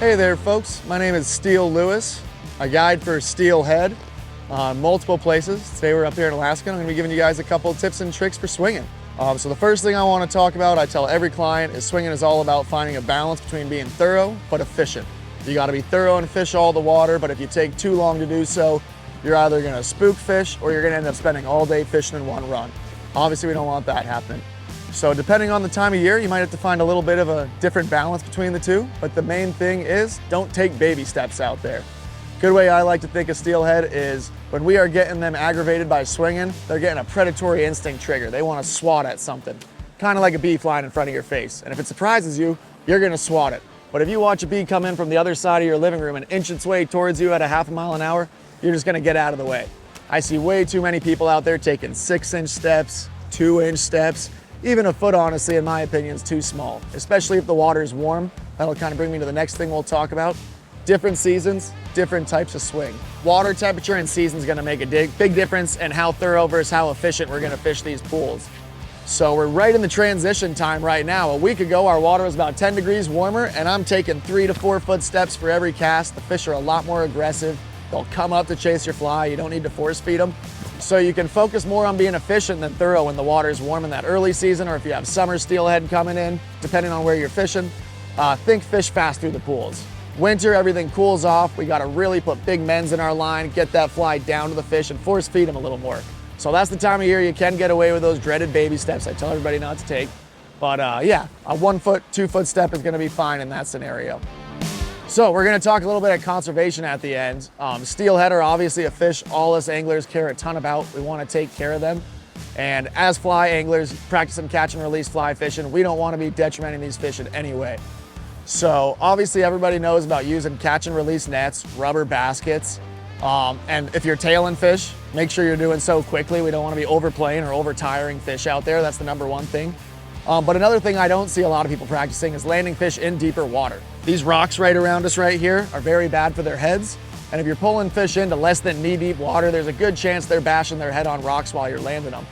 Hey there folks, my name is Steele Lewis, a guide for Steelhead on multiple places. Today we're up here in Alaska and I'm going to be giving you guys a couple of tips and tricks for swinging. So the first thing I want to talk about, I tell every client, is swinging is all about finding a balance between being thorough but efficient. You got to be thorough and fish all the water, but if you take too long to do so, you're either going to spook fish or you're going to end up spending all day fishing in one run. Obviously we don't want that happening. So depending on the time of year, you might have to find a little bit of a different balance between the two, but the main thing is don't take baby steps out there. Good way I like to think of steelhead is when we are getting them aggravated by swinging, they're getting a predatory instinct trigger. They want to swat at something, kind of like a bee flying in front of your face. And if it surprises you, you're going to swat it. But if you watch a bee come in from the other side of your living room and inch its way towards you at a half a mile an hour, you're just going to get out of the way. I see way too many people out there taking 6-inch steps, 2-inch steps. Even a foot, honestly, in my opinion, is too small, especially if the water is warm. That'll kind of bring me to the next thing we'll talk about. Different seasons, different types of swing. Water temperature and season is gonna make a big difference in how thorough versus how efficient we're gonna fish these pools. So we're right in the transition time right now. A week ago, our water was about 10 degrees warmer and I'm taking 3 to 4 foot steps for every cast. The fish are a lot more aggressive. They'll come up to chase your fly. You don't need to force feed them. So you can focus more on being efficient than thorough when the water is warm in that early season, or if you have summer steelhead coming in, depending on where you're fishing. Think fish fast through the pools. Winter, everything cools off. We gotta really put big mends in our line, get that fly down to the fish and force feed them a little more. So that's the time of year you can get away with those dreaded baby steps I tell everybody not to take. But yeah, a 1 foot, 2 foot step is gonna be fine in that scenario. So we're gonna talk a little bit of conservation at the end. Steelhead are obviously a fish all us anglers care a ton about. We wanna take care of them. And as fly anglers, practicing catch and release fly fishing, we don't wanna be detrimenting these fish in any way. So obviously everybody knows about using catch and release nets, rubber baskets. And if you're tailing fish, make sure you're doing so quickly. We don't wanna be overplaying or over tiring fish out there. That's the #1 thing. But another thing I don't see a lot of people practicing is landing fish in deeper water. These rocks right around us right here are very bad for their heads. And if you're pulling fish into less than knee-deep water, there's a good chance they're bashing their head on rocks while you're landing them.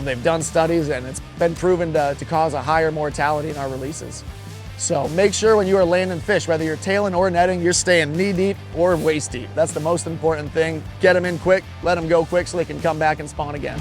They've done studies and it's been proven to cause a higher mortality in our releases. So make sure when you are landing fish, whether you're tailing or netting, you're staying knee-deep or waist-deep. That's the most important thing. Get them in quick, let them go quick so they can come back and spawn again.